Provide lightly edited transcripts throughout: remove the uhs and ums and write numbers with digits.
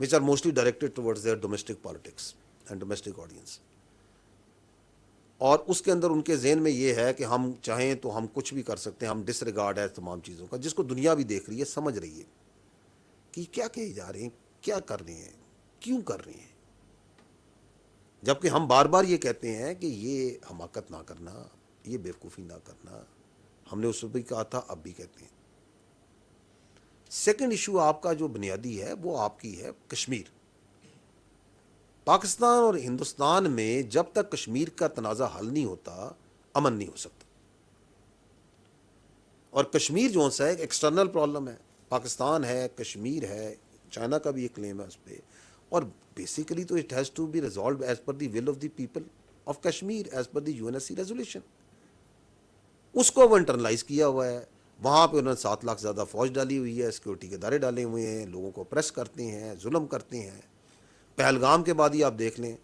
which are mostly directed towards their domestic politics and domestic audience. اور اس کے اندر ان کے ذہن میں یہ ہے کہ ہم چاہیں تو ہم کچھ بھی کر سکتے ہیں, ہم ڈس ریگارڈ ہے تمام چیزوں کا, جس کو دنیا بھی دیکھ رہی ہے, سمجھ رہی ہے کہ کیا کہے جا رہے ہیں, کیا کر رہے ہیں, کیوں کر رہے ہیں. جبکہ ہم بار بار یہ کہتے ہیں کہ یہ حماقت نہ کرنا, یہ بیوقوفی نہ کرنا. ہم نے اس وقت بھی کہا تھا, اب بھی کہتے ہیں. سیکنڈ ایشو آپ کا جو بنیادی ہے وہ آپ کی ہے کشمیر. پاکستان اور ہندوستان میں جب تک کشمیر کا تنازع حل نہیں ہوتا, امن نہیں ہو سکتا. اور کشمیر جو سا ایک ایکسٹرنل پرابلم ہے, پاکستان ہے, کشمیر ہے, چائنا کا بھی ایک کلیم ہے اس پہ, اور بیسیکلی تو it has to be resolved as per the will of the people of Kashmir, as per the UNSC resolution. اس کو وہ انٹرنلائز کیا ہوا ہے. وہاں پہ انہوں نے 7 لاکھ زیادہ فوج ڈالی ہوئی ہے, سیکورٹی کے ادارے ڈالے ہوئے ہیں, لوگوں کو پریس کرتے ہیں, ظلم کرتے ہیں. پہلگام کے بعد ہی آپ دیکھ لیں,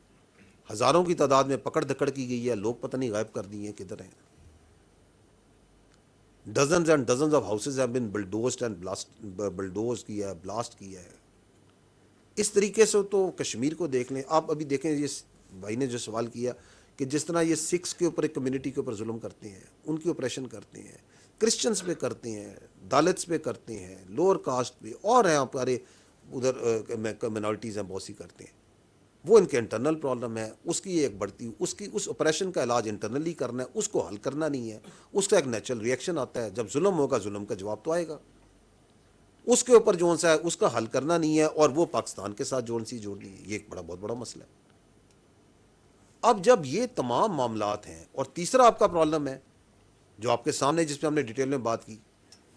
ہزاروں کی تعداد میں پکڑ دھکڑ کی گئی ہے, لوگ پتہ نہیں غائب کر دیے ہیں, کدھر ہیں. Dozens and dozens of houses have been bulldozed and bulldoze کیا ہے, بلاسٹ کیا ہے. اس طریقے سے تو کشمیر کو دیکھ لیں. آپ ابھی دیکھیں, یہ بھائی نے جو سوال کیا کہ جس طرح یہ سکھس کے اوپر ایک کمیونٹی کے اوپر ظلم کرتے ہیں, ان کی آپریشن کرتے ہیں, کرسچنس پہ کرتے ہیں, دالتس پہ کرتے ہیں, لوور کاسٹ پہ, اور ہیں ہمارے ادھر منارٹیز ہیں بہت سی کرتے ہیں. وہ ان کے انٹرنل پرابلم ہے. اس کی ایک بڑھتی, اس آپریشن کا علاج انٹرنلی کرنا ہے, اس کو حل کرنا نہیں ہے. اس کا ایک نیچرل ریئیکشن آتا ہے, جب ظلم ہوگا ظلم کا جواب تو آئے گا. اس کے اوپر جو سا ہے اس کا حل کرنا نہیں ہے, اور وہ پاکستان کے ساتھ جوڑنی ہے. یہ ایک بہت بڑا مسئلہ ہے. اب جب یہ تمام معاملات ہیں, اور تیسرا آپ کا پرابلم ہے جو آپ کے سامنے, جس پہ ہم نے ڈیٹیل میں بات کی,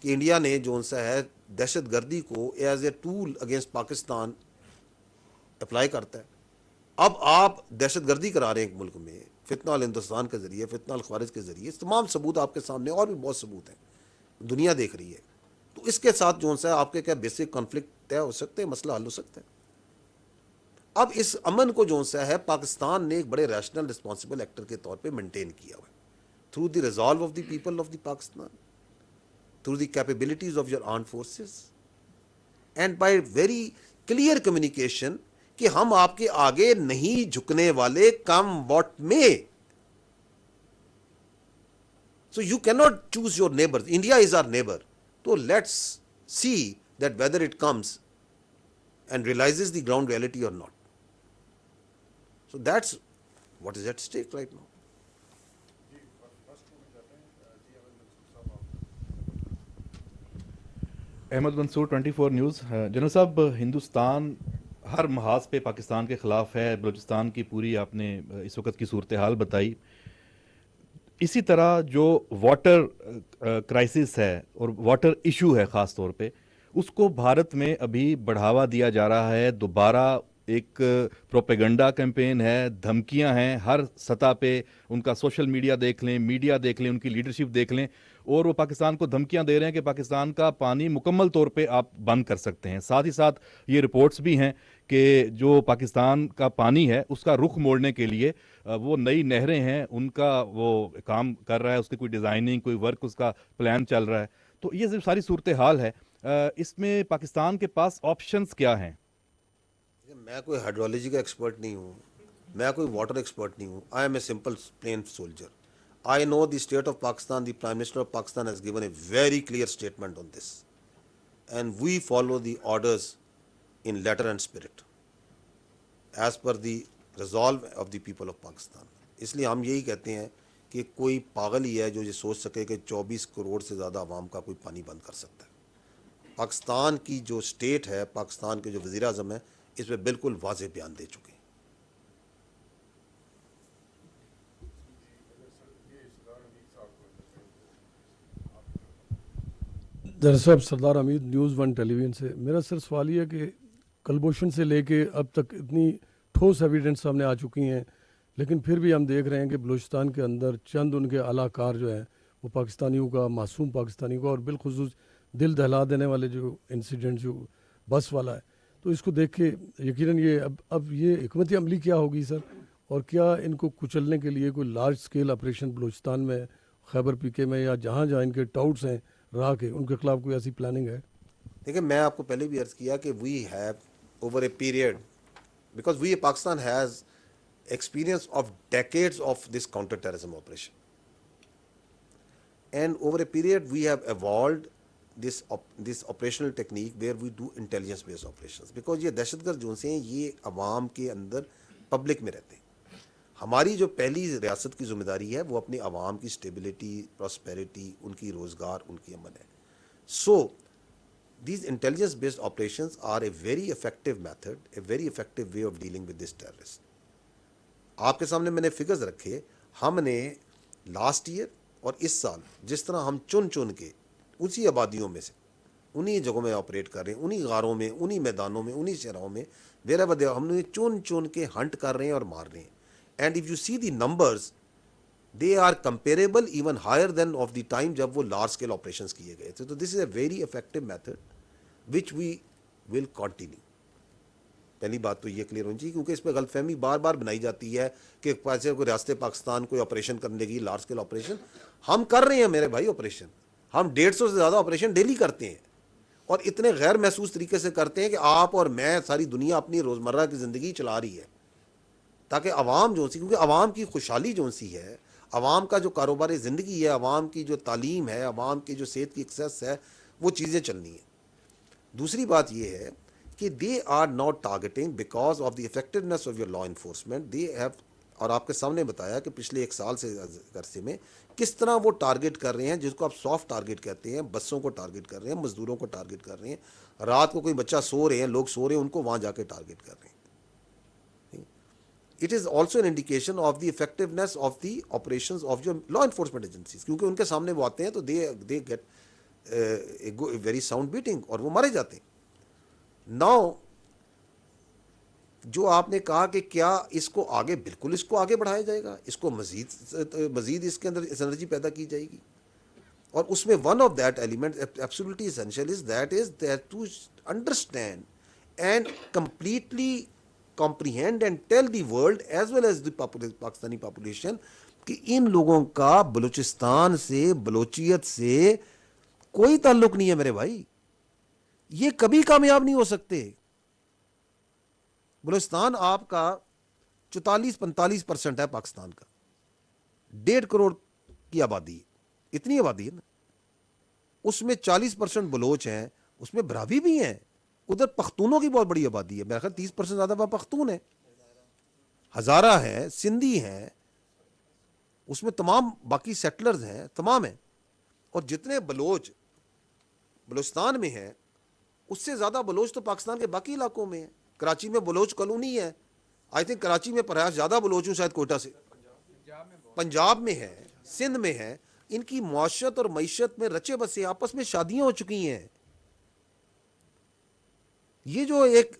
کہ انڈیا نے جو سا ہے دہشت گردی کو as a tool against Pakistan apply کرتا ہے. اب آپ دہشت گردی کرا رہے ہیں ایک ملک میں, فتنہ الہندوستان کے ذریعے, فتنہ الخوارج کے ذریعے. تمام ثبوت آپ کے سامنے, اور بھی بہت ثبوت ہیں, دنیا دیکھ رہی ہے. تو اس کے ساتھ جو سا آپ کے کیا بیسک کانفلکٹ طے ہو سکتے ہیں, مسئلہ حل ہو سکتا ہے. اب اس امن کو جو سا ہے پاکستان نے ایک بڑے ریشنل رسپانسبل ایکٹر کے طور پہ مینٹین کیا ہوا ہے, through the resolve of the people of the Pakistan, through the capabilities of your armed forces, and by very clear communication کہ ہم آپ کے آگے نہیں جھکنے والے, come what may. So you can not choose your neighbour, India is our neighbour. تو let's see that whether it comes and realises the ground reality or not. So that's what is at stake right now. Ahmed Mansoor 24 news. General صاحب, ہندوستان ہر محاذ پہ پاکستان کے خلاف ہے. بلوچستان کی پوری آپ نے اس وقت کی صورتحال بتائی. اسی طرح جو واٹر کرائسس ہے اور واٹر ایشو ہے خاص طور پہ, اس کو بھارت میں ابھی بڑھاوا دیا جا رہا ہے. دوبارہ ایک پروپیگنڈا کیمپین ہے, دھمکیاں ہیں ہر سطح پہ. ان کا سوشل میڈیا دیکھ لیں, میڈیا دیکھ لیں, ان کی لیڈرشپ دیکھ لیں, اور وہ پاکستان کو دھمکیاں دے رہے ہیں کہ پاکستان کا پانی مکمل طور پہ آپ بند کر سکتے ہیں. ساتھ ہی ساتھ یہ رپورٹس بھی ہیں کہ جو پاکستان کا پانی ہے اس کا رخ موڑنے کے لیے وہ نئی نہریں ہیں, ان کا وہ کام کر رہا ہے, اس کی کوئی ڈیزائننگ, کوئی ورک, اس کا پلان چل رہا ہے. تو یہ ساری صورتحال ہے. اس میں پاکستان کے پاس آپشنز کیا ہیں؟ میں کوئی ہائیڈرولوجی کا ایکسپرٹ نہیں ہوں, میں کوئی واٹر ایکسپرٹ نہیں ہوں. I am a simple plain soldier. I know the state of Pakistan, the Prime Minister of Pakistan has given a very clear statement on this. And we follow the orders in letter and spirit, as per the resolve of the people of Pakistan. اس لیے ہم یہی کہتے ہیں کہ کوئی پاگل ہی ہے جو یہ سوچ سکے کہ 24 کروڑ سے زیادہ عوام کا کوئی پانی بند کر سکتا ہے. پاکستان کی جو اسٹیٹ ہے, پاکستان کے جو وزیر اعظم ہیں, اس پہ بالکل واضح بیان دے چکے ہیں. دراصل سردار حمید نیوز 1 ٹیلی ویژن سے. میرا صرف سوال یہ ہے کہ کلبھوشن سے لے کے اب تک اتنی ٹھوس ایویڈنس سامنے آ چکی ہیں, لیکن پھر بھی ہم دیکھ رہے ہیں کہ بلوچستان کے اندر چند ان کے اعلیٰ کار جو ہیں وہ پاکستانیوں کا, معصوم پاکستانیوں کا, اور بالخصوص دل دہلا دینے والے جو انسیڈنٹ جو بس والا ہے, تو اس کو دیکھ کے یقیناً یہ اب یہ حکمت عملی کیا ہوگی سر, اور کیا ان کو کچلنے کے لیے کوئی لارج اسکیل آپریشن بلوچستان میں, خیبر پی کے میں, یا جہاں جہاں ان کے ٹاؤٹس ہیں راہ کے, ان کے خلاف کوئی ایسی پلاننگ ہے؟ دیکھیں, میں آپ کو پہلے بھی عرض کیا کہ we have over a period, because Pakistan has experience of decades of this counter-terrorism operation. And over a period, we have evolved this operational technique where we do intelligence-based operations. Because یہ دہشت گرد جو سے ہیں یہ عوام کے اندر public میں رہتے ہیں. ہماری جو پہلی ریاست کی ذمہ داری ہے وہ اپنے عوام کی اسٹیبلٹی, پراسپیرٹی, ان کی روزگار, ان کی امن ہے. So these intelligence-based operations are a very effective method, a very effective way of dealing with this terrorist. آپ کے سامنے میں نے فگرز رکھے. ہم نے لاسٹ ایئر اور اس سال جس طرح ہم چن کے اسی آبادیوں میں سے انہی جگہوں میں آپریٹ کر رہے ہیں, انہی غاروں میں, انہی میدانوں میں, انہی شہروں میں, ہم نے چن کے ہنٹ کر رہے ہیں اور مار رہے ہیں. And if you see the numbers, they are comparable even higher than of the time جب وہ لارج اسکیل آپریشنس کیے گئے تھے. تو this is a very effective method which we will continue. پہلی بات تو یہ کلیئر ہونی چاہیے, کیونکہ اس پہ غلط فہمی بار بار بنائی جاتی ہے کہ پیسے کوئی ریاست پاکستان کوئی آپریشن کرنے لگی, لارج اسکیل آپریشن. ہم کر رہے ہیں میرے بھائی آپریشن, ہم 150 سے زیادہ آپریشن ڈیلی کرتے ہیں, اور اتنے غیر محسوس طریقے سے کرتے ہیں کہ آپ اور میں, ساری دنیا اپنی روزمرہ کی زندگی چلا رہی ہے, تاکہ عوام جو سی, کیونکہ عوام کی خوشحالی جو سی ہے, عوام کا جو کاروبار زندگی ہے, عوام کی جو تعلیم ہے, عوام کی جو صحت کی ایکسیس ہے, وہ چیزیں چلنی ہیں. دوسری بات یہ ہے کہ they are not targeting because of the effectiveness of your law enforcement. They have, اور آپ کے سامنے بتایا کہ پچھلے 1 سال سے عرصے میں کس طرح وہ ٹارگیٹ کر رہے ہیں, جس کو آپ سافٹ ٹارگیٹ کہتے ہیں. بسوں کو ٹارگیٹ کر رہے ہیں, مزدوروں کو ٹارگیٹ کر رہے ہیں, رات کو کوئی بچہ سو رہے ہیں, لوگ سو رہے ہیں, ان کو وہاں جا کے ٹارگیٹ کر رہے ہیں. It is also an indication of the effectiveness of the operations of your law enforcement agencies, کیونکہ ان کے سامنے وہ آتے ہیں تو they get a very sound beating اور وہ مارے جاتے ہیں. Now جو آپ نے کہا کہ کیا اس کو آگے, بالکل اس کو آگے بڑھایا جائے گا, اس کو مزید اس کے اندر انرجی پیدا کی جائے گی. اور اس میں one of that element absolutely essential is that to understand and completely comprehend and tell the world as well as the Pakistani population کہ ان لوگوں کا بلوچستان سے, بلوچیت سے کوئی تعلق نہیں ہے میرے بھائی. یہ کبھی کامیاب نہیں ہو سکتے. بلوچستان آپ کا 44-45% ہے پاکستان کا, 1.5 کروڑ کی آبادی ہے, اتنی آبادی ہے نا. اس میں 40% بلوچ ہیں, اس میں براوی بھی ہیں, ادھر پختونوں کی بہت بڑی آبادی ہے, میرا خیال 30% زیادہ وہاں پختون ہیں, ہزارہ ہیں, سندھی ہیں, اس میں تمام باقی سیٹلرز ہیں, تمام ہیں. اور جتنے بلوچ بلوچستان میں ہیں اس سے زیادہ بلوچ تو پاکستان کے باقی علاقوں میں ہیں. کراچی میں بلوچ کالونی ہے, آئی تھنک کراچی میں پرہیز زیادہ بلوچ ہوں شاید کوئٹہ سے, پنجاب میں ہے, سندھ میں ہے. ان کی معاشرت اور معیشت میں رچے بسے, آپس میں شادیاں ہو چکی ہیں. یہ جو ایک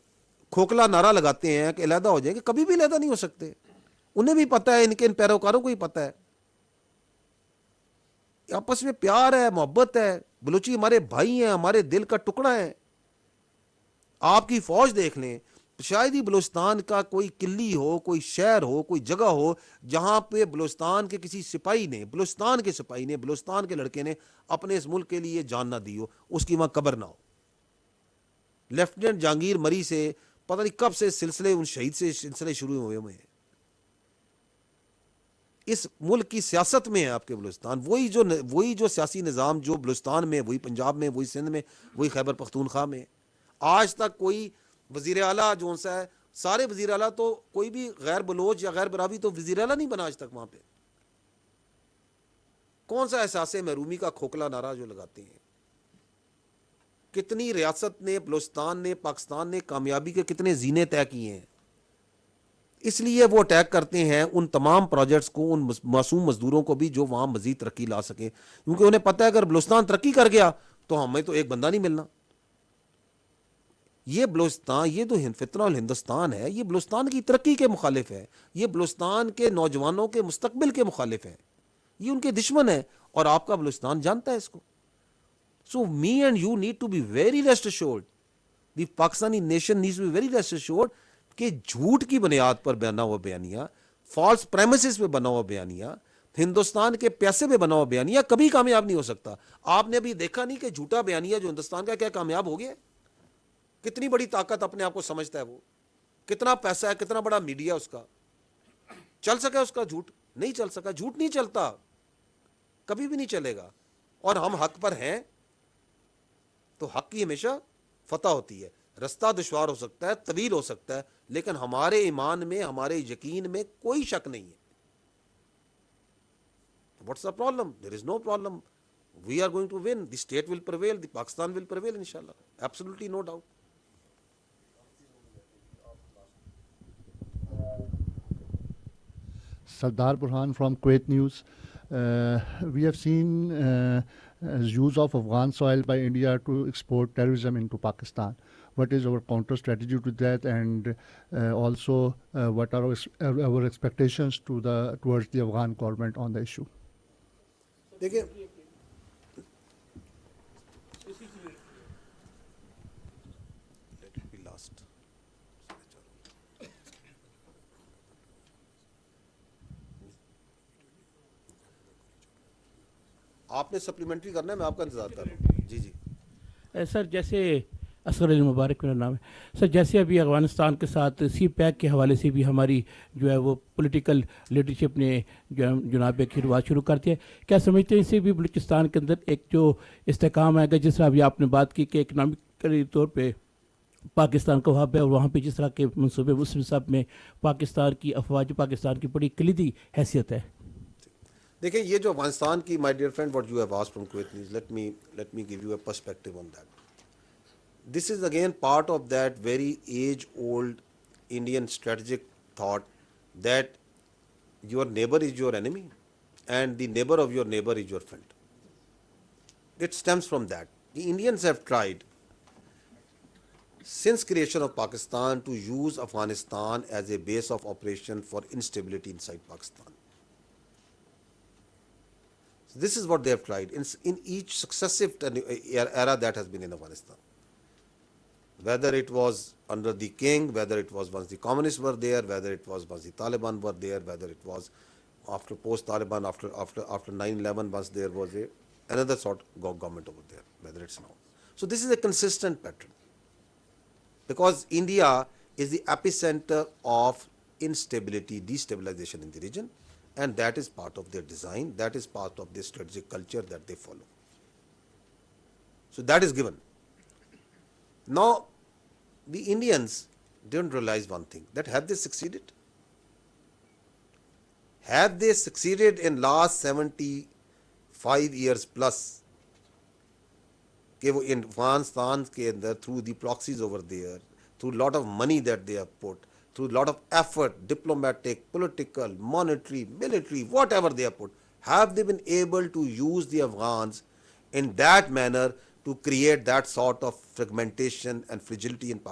کھوکھلا نعرہ لگاتے ہیں کہ علیحدہ ہو جائیں گے, کبھی بھی علیحدہ نہیں ہو سکتے. انہیں بھی پتہ ہے, ان پیروکاروں کو ہی پتہ ہے, آپس میں پیار ہے, محبت ہے. بلوچی ہمارے بھائی ہیں, ہمارے دل کا ٹکڑا ہے. آپ کی فوج دیکھ لیں, شاید ہی بلوچستان کا کوئی قلی ہو, کوئی شہر ہو, کوئی جگہ ہو جہاں پہ بلوچستان کے کسی سپاہی نے, بلوچستان کے سپاہی نے, بلوچستان کے لڑکے نے اپنے اس ملک کے لیے جان نہ دی ہو, اس کی وہاں قبر نہ ہو. لیفٹیننٹ جہانگیر مری سے پتہ نہیں کب سے سلسلے, ان شہید سے سلسلے شروع ہوئے ہیں. اس ملک کی سیاست میں ہے آپ کے بلوچستان. وہی جو سیاسی نظام جو بلوچستان میں, وہی پنجاب میں, وہی سندھ میں, وہی خیبر پختونخوا میں. آج تک کوئی وزیر اعلیٰ جو سا ہے, سارے وزیر اعلیٰ تو کوئی بھی غیر بلوچ یا غیر براوی تو وزیر اعلیٰ نہیں بنا آج تک وہاں پہ. کون سا احساس محرومی کا کھوکھلا نعرہ جو لگاتے ہیں. کتنی ریاست نے, بلوچستان نے, پاکستان نے کامیابی کے کتنے زینے طے کیے ہیں. اس لیے وہ اٹیک کرتے ہیں ان تمام پروجیکٹس کو, ان معصوم مزدوروں کو بھی جو وہاں مزید ترقی لا سکیں, کیونکہ انہیں پتہ ہے اگر بلوچستان ترقی کر گیا تو ہمیں تو ایک بندہ نہیں ملنا. یہ بلوچستان, یہ تو فتنہ الہندوستان ہے, یہ بلوچستان کی ترقی کے مخالف ہے, یہ بلوچستان کے نوجوانوں کے مستقبل کے مخالف ہے, یہ ان کے دشمن ہے, اور آپ کا بلوچستان جانتا ہے اس کو. So me and you need to be very rest assured, the Pakistani nation needs to be very rest assured کہ جھوٹ کی بنیاد پر بنا ہوا بیانیہ, فالس پریمسز پہ بنا ہوا بیانیہ, ہندوستان کے پیسے پہ بنا ہوا بیانیہ کبھی کامیاب نہیں ہو سکتا. آپ نے ابھی دیکھا نہیں کہ جھوٹا بیانیہ جو ہندوستان کا کیا کامیاب ہو گیا. کتنی بڑی طاقت اپنے آپ کو سمجھتا ہے وہ, کتنا پیسہ ہے, کتنا بڑا میڈیا اس کا. چل سکا اس کا جھوٹ؟ نہیں چل سکا. جھوٹ نہیں چلتا, کبھی بھی نہیں چلے گا. اور ہم حق پر ہیں تو حق کی ہمیشہ فتح ہوتی ہے. رستہ دشوار ہو سکتا ہے, طویل ہو سکتا ہے, لیکن ہمارے ایمان میں, ہمارے یقین میں کوئی شک نہیں ہے. What's the problem? There is no problem. We are going to win. The state will prevail, the Pakistan will prevail انشاءاللہ. Absolutely no doubt. Sardar Burhan from Kuwait News. We have seen use of Afghan soil by India to export terrorism into Pakistan. What is our counter strategy to that, and also what are our expectations towards the Afghan government on the issue? دیکھیں, last آپ نے supplementary کرنا ہے, میں آپ کا انتظار کر رہا ہوں. جی جی. سر جیسے اصغر علی مبارک میرا نام ہے سر. جیسے ابھی افغانستان کے ساتھ سی پیک کے حوالے سے بھی ہماری جو ہے وہ پولیٹیکل لیڈرشپ نے جو ہے جناب ایک بات شروع کر دیا. کیا سمجھتے ہیں اس سے بھی بلوچستان کے اندر ایک جو استحکام آئے گا, جس طرح ابھی آپ نے بات کی کہ اکنامکلی طور پہ پاکستان کا ہب ہے, اور وہاں پہ جس طرح کے منصوبے مسلم صاحب میں پاکستان کی افواج پاکستان کی بڑی کلیدی حیثیت ہے. دیکھیں, یہ جو افغانستان کی, my dear friend, what you have asked from Kuwait news, let me give you a perspective on that. This is again part of that very age-old Indian strategic thought that your neighbor is your enemy and the neighbor of your neighbor is your friend. It stems from that. The Indians have tried since creation of Pakistan to use Afghanistan as a base of operation for instability inside Pakistan. So this is what they have tried in each successive era that has been in Afghanistan. Whether it was under the king, whether it was once the communists were there, whether it was once the Taliban were there, whether it was after post-Taliban, after 9/11, once there was another sort of government over there, whether it's now. So this is a consistent pattern. Because India is the epicenter of instability, destabilization in the region, and that is part of their design, that is part of their strategic culture that they follow. So that is given. Now, the Indians didn't realize one thing, that have they succeeded? Have they succeeded in last 75 years plus? کہ وہ افغانستان کے اندر through the proxies over there, through lot of money that they have put, through lot of effort, diplomatic, political, monetary, military, whatever they have put, have they been able to use the Afghans in that manner to create that sort of fragmentation and fragility in Pakistan?